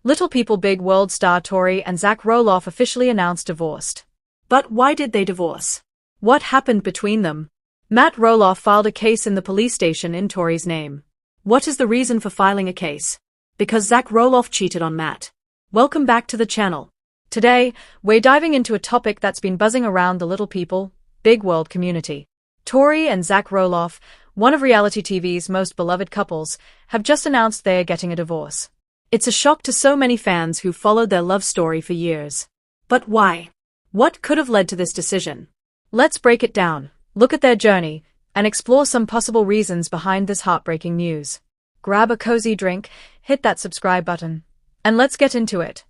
Little People Big World star Tori and Zach Roloff officially announced divorced. But why did they divorce? What happened between them? Matt Roloff filed a case in the police station in Tori's name. What is the reason for filing a case? Because Zach Roloff cheated on Matt. Welcome back to the channel. Today, we're diving into a topic that's been buzzing around the Little People, Big World community. Tori and Zach Roloff, one of reality TV's most beloved couples, have just announced they are getting a divorce. It's a shock to so many fans who followed their love story for years. But why? What could have led to this decision? Let's break it down, look at their journey, and explore some possible reasons behind this heartbreaking news. Grab a cozy drink, hit that subscribe button, and let's get into it.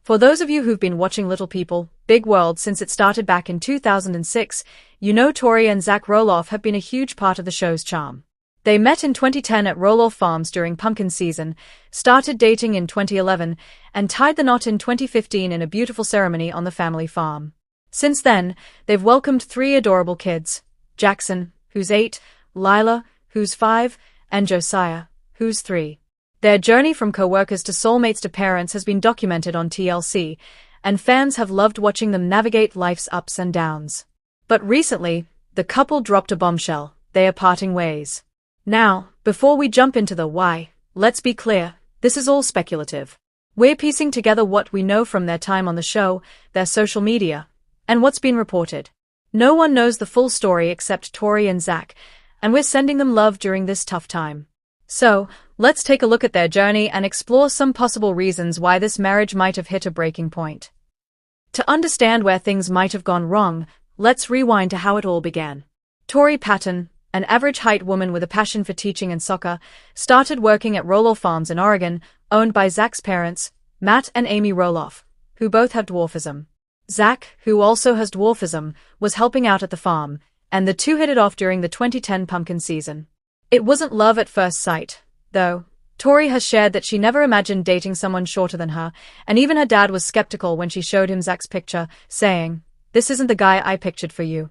For those of you who've been watching Little People, Big World since it started back in 2006, you know Tori and Zach Roloff have been a huge part of the show's charm. They met in 2010 at Roloff Farms during pumpkin season, started dating in 2011, and tied the knot in 2015 in a beautiful ceremony on the family farm. Since then, they've welcomed 3 adorable kids: Jackson, who's 8, Lila, who's 5, and Josiah, who's 3. Their journey from co-workers to soulmates to parents has been documented on TLC, and fans have loved watching them navigate life's ups and downs. But recently, the couple dropped a bombshell: they are parting ways. Now, before we jump into the why, let's be clear, this is all speculative. We're piecing together what we know from their time on the show, their social media, and what's been reported. No one knows the full story except Tori and Zach, and we're sending them love during this tough time. So, let's take a look at their journey and explore some possible reasons why this marriage might have hit a breaking point. To understand where things might have gone wrong, let's rewind to how it all began. Tori Patton, an average-height woman with a passion for teaching and soccer, started working at Roloff Farms in Oregon, owned by Zach's parents, Matt and Amy Roloff, who both have dwarfism. Zach, who also has dwarfism, was helping out at the farm, and the two hit it off during the 2010 pumpkin season. It wasn't love at first sight, though. Tori has shared that she never imagined dating someone shorter than her, and even her dad was skeptical when she showed him Zach's picture, saying, "This isn't the guy I pictured for you."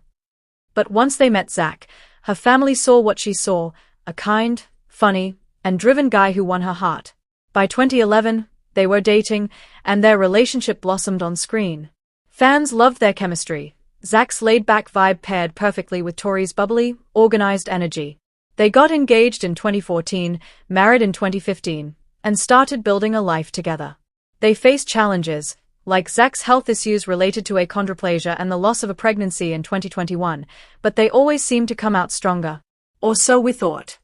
But once they met Zach, her family saw what she saw: a kind, funny, and driven guy who won her heart. By 2011, they were dating, and their relationship blossomed on screen. Fans loved their chemistry. Zach's laid-back vibe paired perfectly with Tori's bubbly, organized energy. They got engaged in 2014, married in 2015, and started building a life together. They faced challenges, like Zach's health issues related to achondroplasia and the loss of a pregnancy in 2021, but they always seemed to come out stronger. Or so we thought.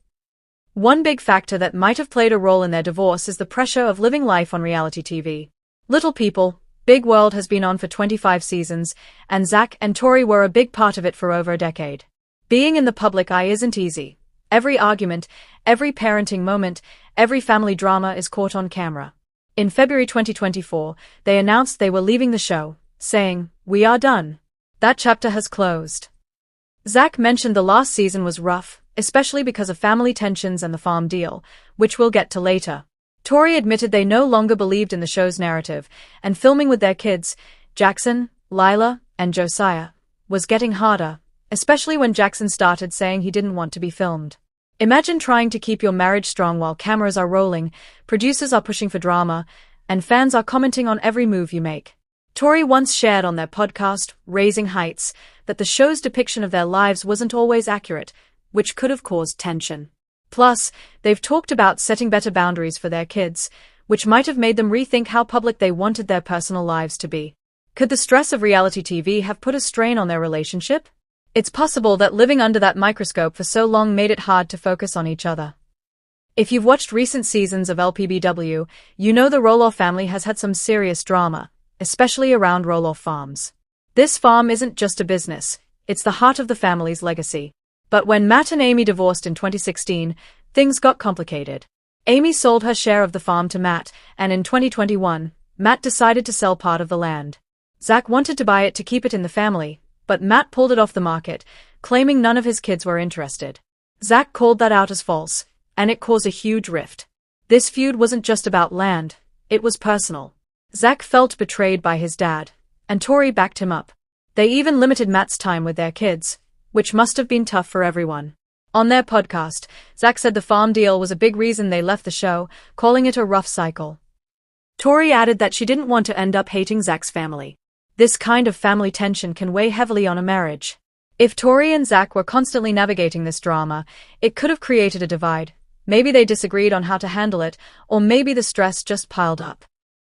One big factor that might have played a role in their divorce is the pressure of living life on reality TV. Little People, Big World has been on for 25 seasons, and Zach and Tori were a big part of it for over a decade. Being in the public eye isn't easy. Every argument, every parenting moment, every family drama is caught on camera. In February 2024, they announced they were leaving the show, saying, "We are done. That chapter has closed." Zach mentioned the last season was rough, especially because of family tensions and the farm deal, which we'll get to later. Tori admitted they no longer believed in the show's narrative, and filming with their kids, Jackson, Lila, and Josiah, was getting harder, especially when Jackson started saying he didn't want to be filmed. Imagine trying to keep your marriage strong while cameras are rolling, producers are pushing for drama, and fans are commenting on every move you make. Tori once shared on their podcast, Raising Heights, that the show's depiction of their lives wasn't always accurate, which could have caused tension. Plus, they've talked about setting better boundaries for their kids, which might have made them rethink how public they wanted their personal lives to be. Could the stress of reality TV have put a strain on their relationship? It's possible that living under that microscope for so long made it hard to focus on each other. If you've watched recent seasons of LPBW, you know the Roloff family has had some serious drama, especially around Roloff Farms. This farm isn't just a business, it's the heart of the family's legacy. But when Matt and Amy divorced in 2016, things got complicated. Amy sold her share of the farm to Matt, and in 2021, Matt decided to sell part of the land. Zach wanted to buy it to keep it in the family, but Matt pulled it off the market, claiming none of his kids were interested. Zach called that out as false, and it caused a huge rift. This feud wasn't just about land, it was personal. Zach felt betrayed by his dad, and Tori backed him up. They even limited Matt's time with their kids, which must have been tough for everyone. On their podcast, Zach said the farm deal was a big reason they left the show, calling it a rough cycle. Tori added that she didn't want to end up hating Zach's family. This kind of family tension can weigh heavily on a marriage. If Tori and Zach were constantly navigating this drama, it could have created a divide. Maybe they disagreed on how to handle it, or maybe the stress just piled up.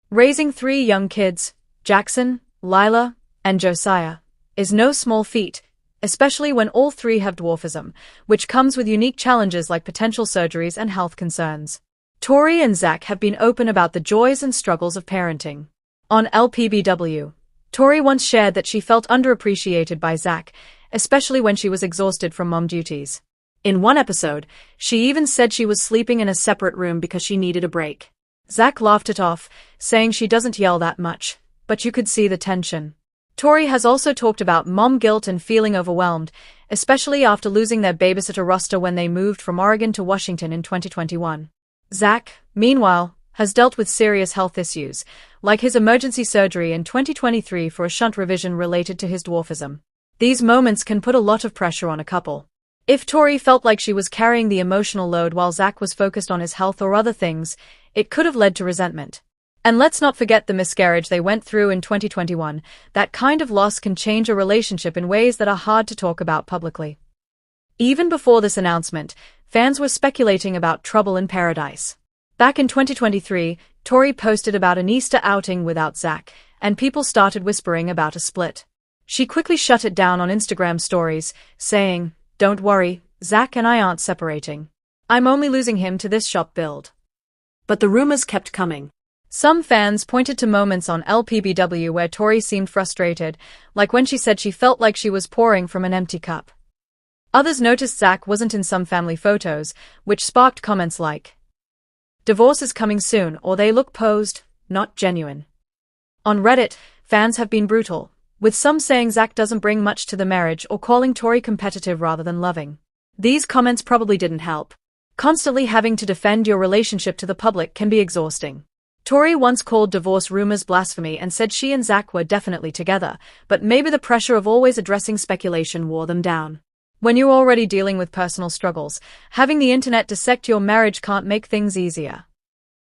Raising 3 young kids, Jackson, Lila, and Josiah, is no small feat, especially when all 3 have dwarfism, which comes with unique challenges like potential surgeries and health concerns. Tori and Zach have been open about the joys and struggles of parenting. On LPBW, Tori once shared that she felt underappreciated by Zach, especially when she was exhausted from mom duties. In one episode, she even said she was sleeping in a separate room because she needed a break. Zach laughed it off, saying she doesn't yell that much, but you could see the tension. Tori has also talked about mom guilt and feeling overwhelmed, especially after losing their babysitter roster when they moved from Oregon to Washington in 2021. Zach, meanwhile, has dealt with serious health issues, like his emergency surgery in 2023 for a shunt revision related to his dwarfism. These moments can put a lot of pressure on a couple. If Tori felt like she was carrying the emotional load while Zach was focused on his health or other things, it could have led to resentment. And let's not forget the miscarriage they went through in 2021. That kind of loss can change a relationship in ways that are hard to talk about publicly. Even before this announcement, fans were speculating about trouble in paradise. Back in 2023, Tori posted about an Easter outing without Zach, and people started whispering about a split. She quickly shut it down on Instagram stories, saying, "Don't worry, Zach and I aren't separating. I'm only losing him to this shop build." But the rumors kept coming. Some fans pointed to moments on LPBW where Tori seemed frustrated, like when she said she felt like she was pouring from an empty cup. Others noticed Zach wasn't in some family photos, which sparked comments like, "Divorce is coming soon," or "They look posed, not genuine." On Reddit, fans have been brutal, with some saying Zach doesn't bring much to the marriage or calling Tori competitive rather than loving. These comments probably didn't help. Constantly having to defend your relationship to the public can be exhausting. Tori once called divorce rumors blasphemy and said she and Zach were definitely together, but maybe the pressure of always addressing speculation wore them down. When you're already dealing with personal struggles, having the internet dissect your marriage can't make things easier.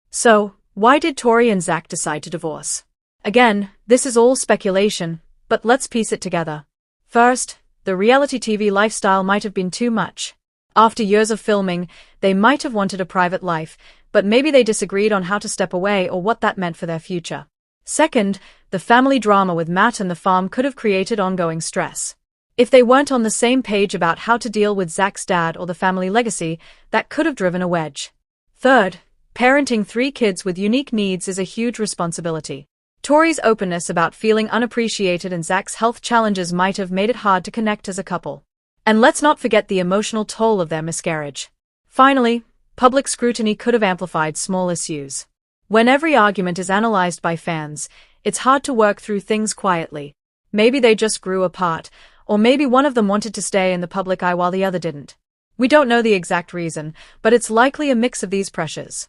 So, why did Tori and Zach decide to divorce? Again, this is all speculation, but let's piece it together. First, the reality TV lifestyle might have been too much. After years of filming, they might have wanted a private life, but maybe they disagreed on how to step away or what that meant for their future. Second, the family drama with Matt and the farm could have created ongoing stress. If they weren't on the same page about how to deal with Zach's dad or the family legacy, that could have driven a wedge. Third, parenting 3 kids with unique needs is a huge responsibility. Tori's openness about feeling unappreciated and Zach's health challenges might have made it hard to connect as a couple. And let's not forget the emotional toll of their miscarriage. Finally, public scrutiny could have amplified small issues. When every argument is analyzed by fans, it's hard to work through things quietly. Maybe they just grew apart, or maybe one of them wanted to stay in the public eye while the other didn't. We don't know the exact reason, but it's likely a mix of these pressures.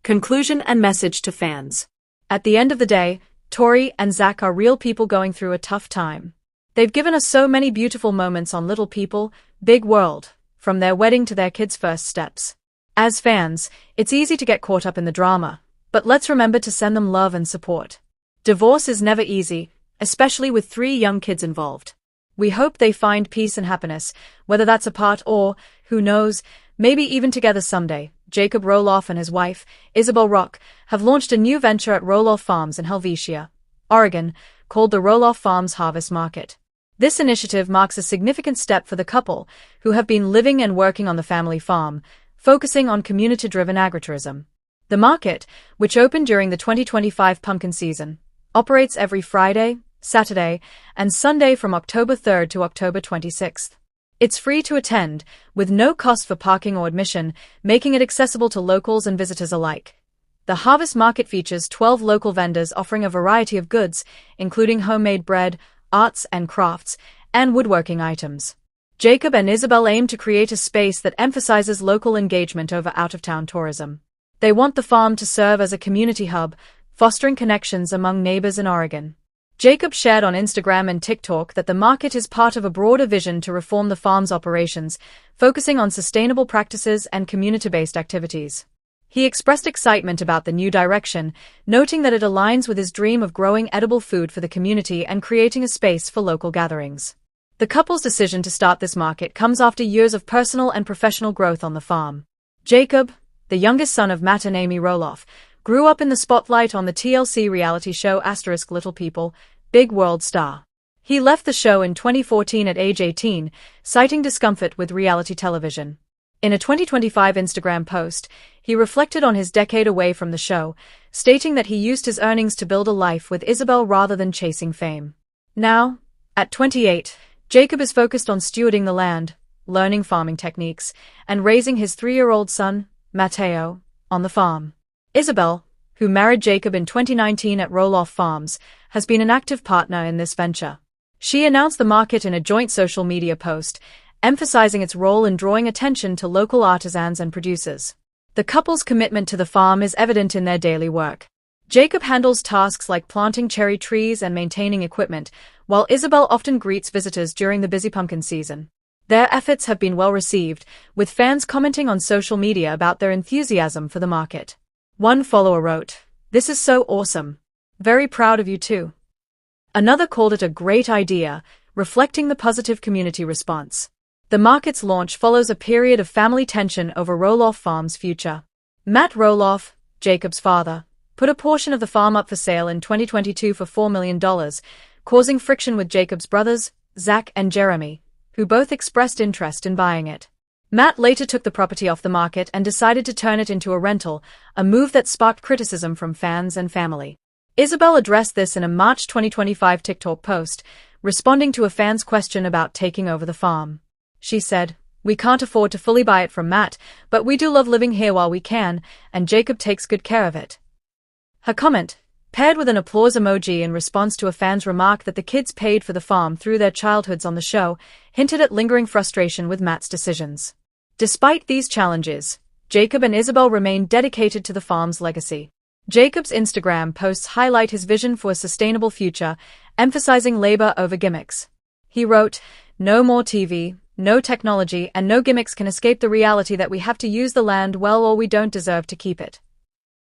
Conclusion and message to fans. At the end of the day, Tori and Zach are real people going through a tough time. They've given us so many beautiful moments on Little People, Big World, from their wedding to their kids' first steps. As fans, it's easy to get caught up in the drama, but let's remember to send them love and support. Divorce is never easy, especially with 3 young kids involved. We hope they find peace and happiness, whether that's apart or, who knows, maybe even together someday. Jacob Roloff and his wife, Isabel Rock, have launched a new venture at Roloff Farms in Helvetia, Oregon, called the Roloff Farms Harvest Market. This initiative marks a significant step for the couple, who have been living and working on the family farm, focusing on community-driven agritourism. The market, which opened during the 2025 pumpkin season, operates every Friday, Saturday, and Sunday from October 3rd to October 26th. It's free to attend, with no cost for parking or admission, making it accessible to locals and visitors alike. The Harvest Market features 12 local vendors offering a variety of goods, including homemade bread, arts and crafts, and woodworking items. Jacob and Isabel aim to create a space that emphasizes local engagement over out-of-town tourism. They want the farm to serve as a community hub, fostering connections among neighbors in Oregon. Jacob shared on Instagram and TikTok that the market is part of a broader vision to reform the farm's operations, focusing on sustainable practices and community-based activities. He expressed excitement about the new direction, noting that it aligns with his dream of growing edible food for the community and creating a space for local gatherings. The couple's decision to start this market comes after years of personal and professional growth on the farm. Jacob, the youngest son of Matt and Amy Roloff, grew up in the spotlight on the TLC reality show Little People, Big World Star. He left the show in 2014 at age 18, citing discomfort with reality television. In a 2025 Instagram post, he reflected on his decade away from the show, stating that he used his earnings to build a life with Isabel rather than chasing fame. Now, at 28, Jacob is focused on stewarding the land, learning farming techniques, and raising his 3-year-old son, Mateo, on the farm. Isabel, who married Jacob in 2019 at Roloff Farms, has been an active partner in this venture. She announced the market in a joint social media post, emphasizing its role in drawing attention to local artisans and producers. The couple's commitment to the farm is evident in their daily work. Jacob handles tasks like planting cherry trees and maintaining equipment, while Isabel often greets visitors during the busy pumpkin season. Their efforts have been well received, with fans commenting on social media about their enthusiasm for the market. One follower wrote, "This is so awesome. Very proud of you too." Another called it a great idea, reflecting the positive community response. The market's launch follows a period of family tension over Roloff Farm's future. Matt Roloff, Jacob's father, put a portion of the farm up for sale in 2022 for $4 million, causing friction with Jacob's brothers, Zach and Jeremy, who both expressed interest in buying it. Matt later took the property off the market and decided to turn it into a rental, a move that sparked criticism from fans and family. Isabel addressed this in a March 2025 TikTok post, responding to a fan's question about taking over the farm. She said, "We can't afford to fully buy it from Matt, but we do love living here while we can, and Jacob takes good care of it." Her comment, paired with an applause emoji in response to a fan's remark that the kids paid for the farm through their childhoods on the show, hinted at lingering frustration with Matt's decisions. Despite these challenges, Jacob and Isabel remain dedicated to the farm's legacy. Jacob's Instagram posts highlight his vision for a sustainable future, emphasizing labor over gimmicks. He wrote, "No more TV, no technology, and no gimmicks can escape the reality that we have to use the land well or we don't deserve to keep it."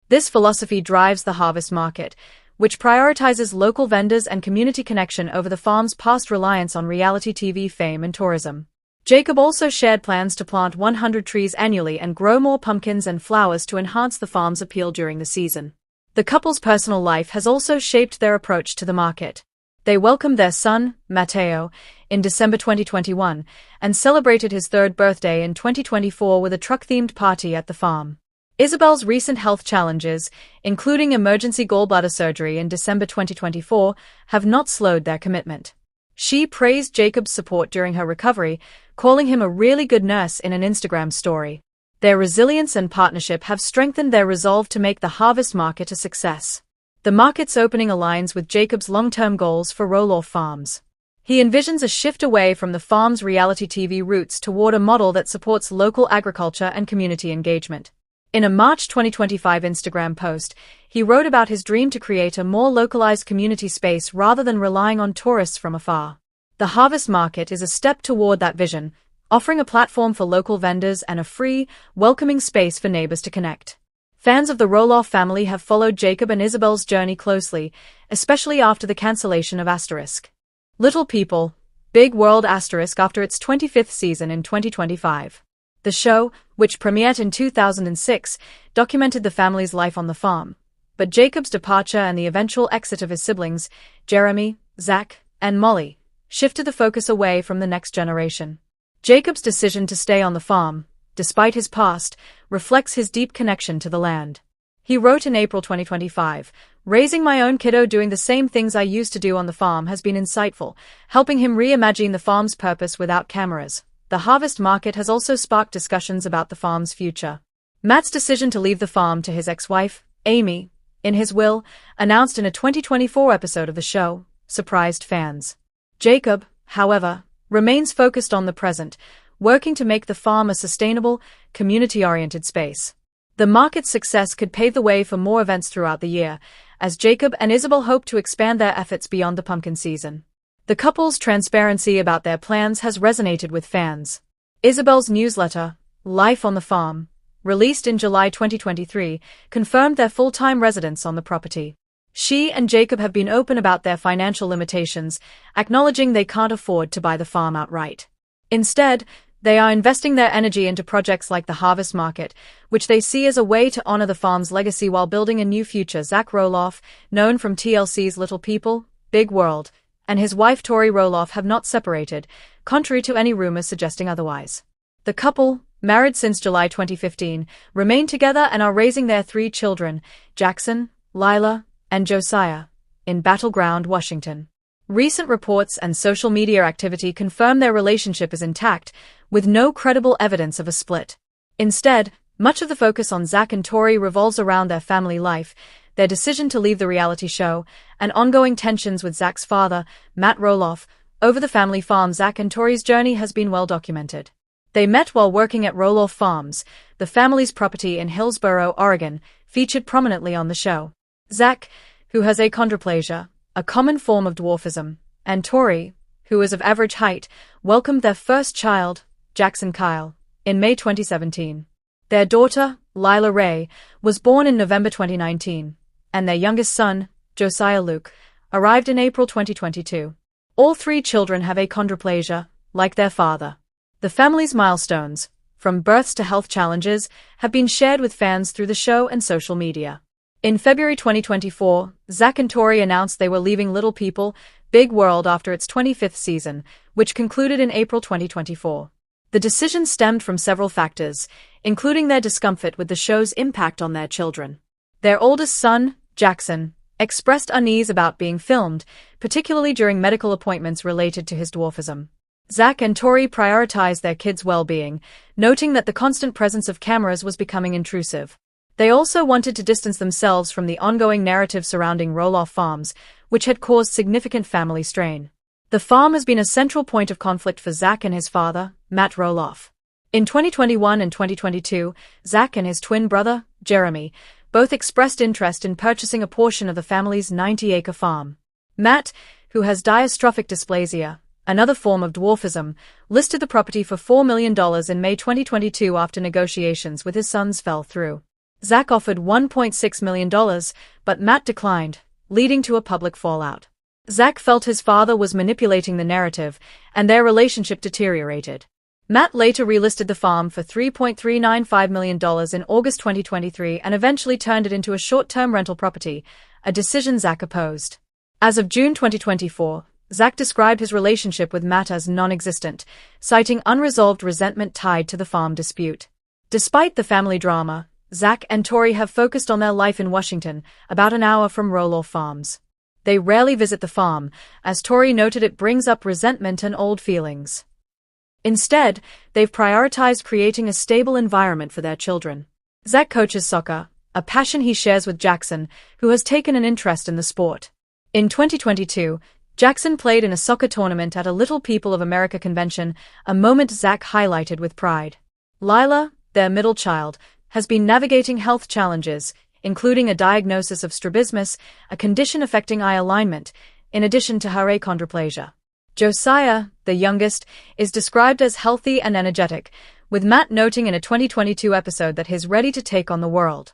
This philosophy drives the harvest market, which prioritizes local vendors and community connection over the farm's past reliance on reality TV fame and tourism. Jacob also shared plans to plant 100 trees annually and grow more pumpkins and flowers to enhance the farm's appeal during the season. The couple's personal life has also shaped their approach to the market. They welcomed their son, Mateo, in December 2021 and celebrated his 3rd birthday in 2024 with a truck-themed party at the farm. Isabel's recent health challenges, including emergency gallbladder surgery in December 2024, have not slowed their commitment. She praised Jacob's support during her recovery, calling him a really good nurse in an Instagram story. Their resilience and partnership have strengthened their resolve to make the harvest market a success. The market's opening aligns with Jacob's long-term goals for Roloff Farms. He envisions a shift away from the farm's reality TV roots toward a model that supports local agriculture and community engagement. In a March 2025 Instagram post, he wrote about his dream to create a more localized community space rather than relying on tourists from afar. The harvest market is a step toward that vision, offering a platform for local vendors and a free, welcoming space for neighbors to connect. Fans of the Roloff family have followed Jacob and Isabel's journey closely, especially after the cancellation of Little People, Big World after its 25th season in 2025. The show, which premiered in 2006, documented the family's life on the farm. But Jacob's departure and the eventual exit of his siblings, Jeremy, Zach, and Molly, shifted the focus away from the next generation. Jacob's decision to stay on the farm, despite his past, reflects his deep connection to the land. He wrote in April 2025, "Raising my own kiddo doing the same things I used to do on the farm has been insightful, helping him reimagine the farm's purpose without cameras." The harvest market has also sparked discussions about the farm's future. Matt's decision to leave the farm to his ex-wife, Amy, in his will, announced in a 2024 episode of the show, surprised fans. Jacob, however, remains focused on the present, working to make the farm a sustainable, community-oriented space. The market's success could pave the way for more events throughout the year, as Jacob and Isabel hope to expand their efforts beyond the pumpkin season. The couple's transparency about their plans has resonated with fans. Isabel's newsletter, Life on the Farm, released in July 2023, confirmed their full-time residence on the property. She and Jacob have been open about their financial limitations, acknowledging they can't afford to buy the farm outright. Instead, they are investing their energy into projects like the Harvest Market, which they see as a way to honor the farm's legacy while building a new future. Zach Roloff, known from TLC's Little People, Big World, and his wife Tori Roloff have not separated, contrary to any rumors suggesting otherwise. The couple, married since July 2015, remain together and are raising their 3 children, Jackson, Lila, and Josiah, in Battleground, Washington. Recent reports and social media activity confirm their relationship is intact, with no credible evidence of a split. Instead, much of the focus on Zach and Tori revolves around their family life, their decision to leave the reality show, and ongoing tensions with Zach's father, Matt Roloff, over the family farm. Zach and Tori's journey has been well documented. They met while working at Roloff Farms, the family's property in Hillsboro, Oregon, featured prominently on the show. Zach, who has achondroplasia, a common form of dwarfism, and Tori, who is of average height, welcomed their first child, Jackson Kyle, in May 2017. Their daughter, Lila Ray, was born in November 2019, and their youngest son, Josiah Luke, arrived in April 2022. All 3 children have achondroplasia, like their father. The family's milestones, from births to health challenges, have been shared with fans through the show and social media. In February 2024, Zach and Tori announced they were leaving Little People, Big World after its 25th season, which concluded in April 2024. The decision stemmed from several factors, including their discomfort with the show's impact on their children. Their oldest son, Jackson, expressed unease about being filmed, particularly during medical appointments related to his dwarfism. Zach and Tori prioritized their kids' well-being, noting that the constant presence of cameras was becoming intrusive. They also wanted to distance themselves from the ongoing narrative surrounding Roloff Farms, which had caused significant family strain. The farm has been a central point of conflict for Zach and his father, Matt Roloff. In 2021 and 2022, Zach and his twin brother, Jeremy, both expressed interest in purchasing a portion of the family's 90-acre farm. Matt, who has dystrophic dysplasia, another form of dwarfism, listed the property for $4 million in May 2022 after negotiations with his sons fell through. Zach offered $1.6 million, but Matt declined, leading to a public fallout. Zach felt his father was manipulating the narrative, and their relationship deteriorated. Matt later relisted the farm for $3.395 million in August 2023 and eventually turned it into a short-term rental property, a decision Zach opposed. As of June 2024, Zach described his relationship with Matt as non-existent, citing unresolved resentment tied to the farm dispute. Despite the family drama, Zach and Tori have focused on their life in Washington, about an hour from Roloff Farms. They rarely visit the farm, as Tori noted it brings up resentment and old feelings. Instead, they've prioritized creating a stable environment for their children. Zach coaches soccer, a passion he shares with Jackson, who has taken an interest in the sport. In 2022, Jackson played in a soccer tournament at a Little People of America convention, a moment Zach highlighted with pride. Lila, their middle child, has been navigating health challenges, including a diagnosis of strabismus, a condition affecting eye alignment, in addition to her achondroplasia. Josiah, the youngest, is described as healthy and energetic, with Matt noting in a 2022 episode that he's ready to take on the world.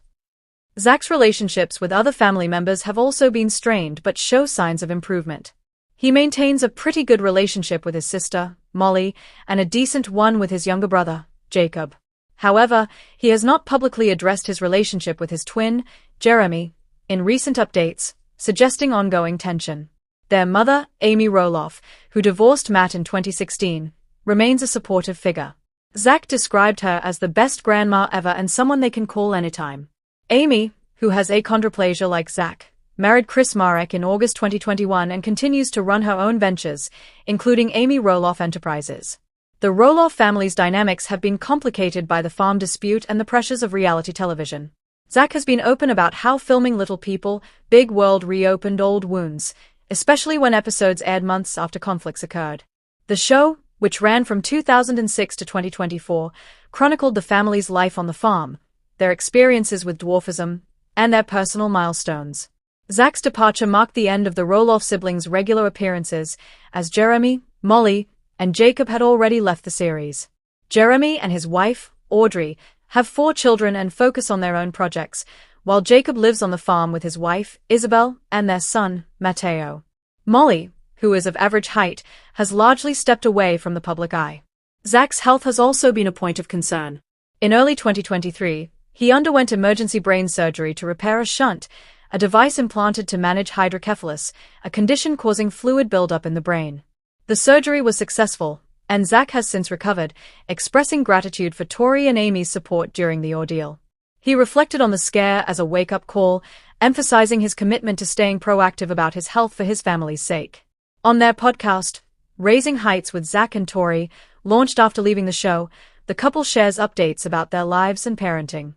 Zach's relationships with other family members have also been strained but show signs of improvement. He maintains a pretty good relationship with his sister, Molly, and a decent one with his younger brother, Jacob. However, he has not publicly addressed his relationship with his twin, Jeremy, in recent updates, suggesting ongoing tension. Their mother, Amy Roloff, who divorced Matt in 2016, remains a supportive figure. Zach described her as the best grandma ever and someone they can call anytime. Amy, who has achondroplasia like Zach, married Chris Marek in August 2021 and continues to run her own ventures, including Amy Roloff Enterprises. The Roloff family's dynamics have been complicated by the farm dispute and the pressures of reality television. Zach has been open about how filming Little People, Big World reopened old wounds, especially when episodes aired months after conflicts occurred. The show, which ran from 2006 to 2024, chronicled the family's life on the farm, their experiences with dwarfism, and their personal milestones. Zach's departure marked the end of the Roloff siblings' regular appearances, as Jeremy, Molly, and Jacob had already left the series. Jeremy and his wife, Audrey, have 4 children and focus on their own projects, while Jacob lives on the farm with his wife, Isabel, and their son, Matteo. Molly, who is of average height, has largely stepped away from the public eye. Zach's health has also been a point of concern. In early 2023, he underwent emergency brain surgery to repair a shunt, a device implanted to manage hydrocephalus, a condition causing fluid buildup in the brain. The surgery was successful, and Zach has since recovered, expressing gratitude for Tori and Amy's support during the ordeal. He reflected on the scare as a wake-up call, emphasizing his commitment to staying proactive about his health for his family's sake. On their podcast, Raising Heights with Zach and Tori, launched after leaving the show, the couple shares updates about their lives and parenting.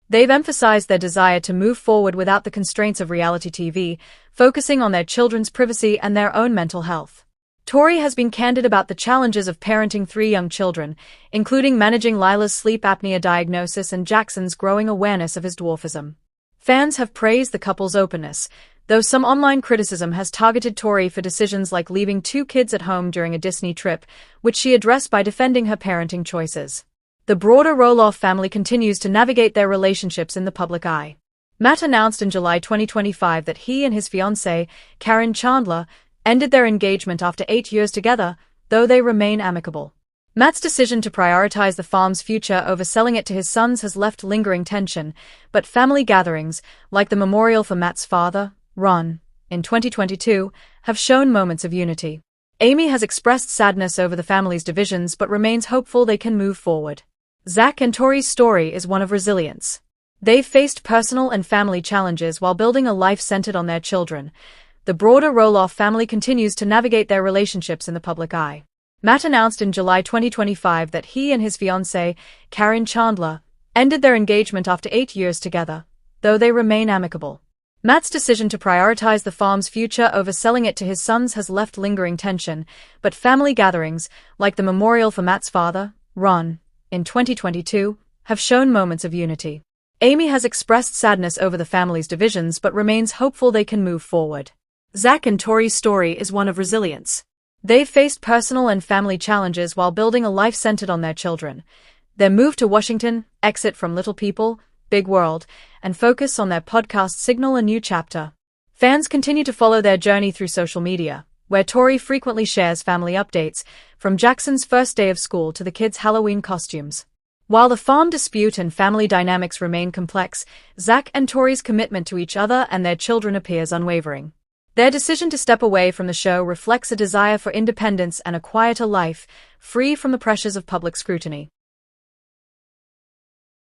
They've emphasized their desire to move forward without the constraints of reality TV, focusing on their children's privacy and their own mental health. Tori has been candid about the challenges of parenting 3 young children, including managing Lila's sleep apnea diagnosis and Jackson's growing awareness of his dwarfism. Fans have praised the couple's openness, though some online criticism has targeted Tori for decisions like leaving 2 kids at home during a Disney trip, which she addressed by defending her parenting choices. The broader Roloff family continues to navigate their relationships in the public eye. Matt announced in July 2025 that he and his fiancée, Karen Chandler, ended their engagement after 8 years together, though they remain amicable. Matt's decision to prioritize the farm's future over selling it to his sons has left lingering tension, but family gatherings, like the memorial for Matt's father, Ron, in 2022, have shown moments of unity. Amy has expressed sadness over the family's divisions but remains hopeful they can move forward. Zach and Tori's story is one of resilience. They've faced personal and family challenges while building a life centered on their children. The broader Roloff family continues to navigate their relationships in the public eye. Matt announced in July 2025 that he and his fiancée, Karen Chandler, ended their engagement after 8 years together, though they remain amicable. Matt's decision to prioritize the farm's future over selling it to his sons has left lingering tension, but family gatherings, like the memorial for Matt's father, Ron, in 2022, have shown moments of unity. Amy has expressed sadness over the family's divisions but remains hopeful they can move forward. Zach and Tori's story is one of resilience. They've faced personal and family challenges while building a life centered on their children. Their move to Washington, exit from Little People, Big World, and focus on their podcast signal a new chapter. Fans continue to follow their journey through social media, where Tori frequently shares family updates, from Jackson's first day of school to the kids' Halloween costumes. While the farm dispute and family dynamics remain complex, Zach and Tori's commitment to each other and their children appears unwavering. Their decision to step away from the show reflects a desire for independence and a quieter life, free from the pressures of public scrutiny.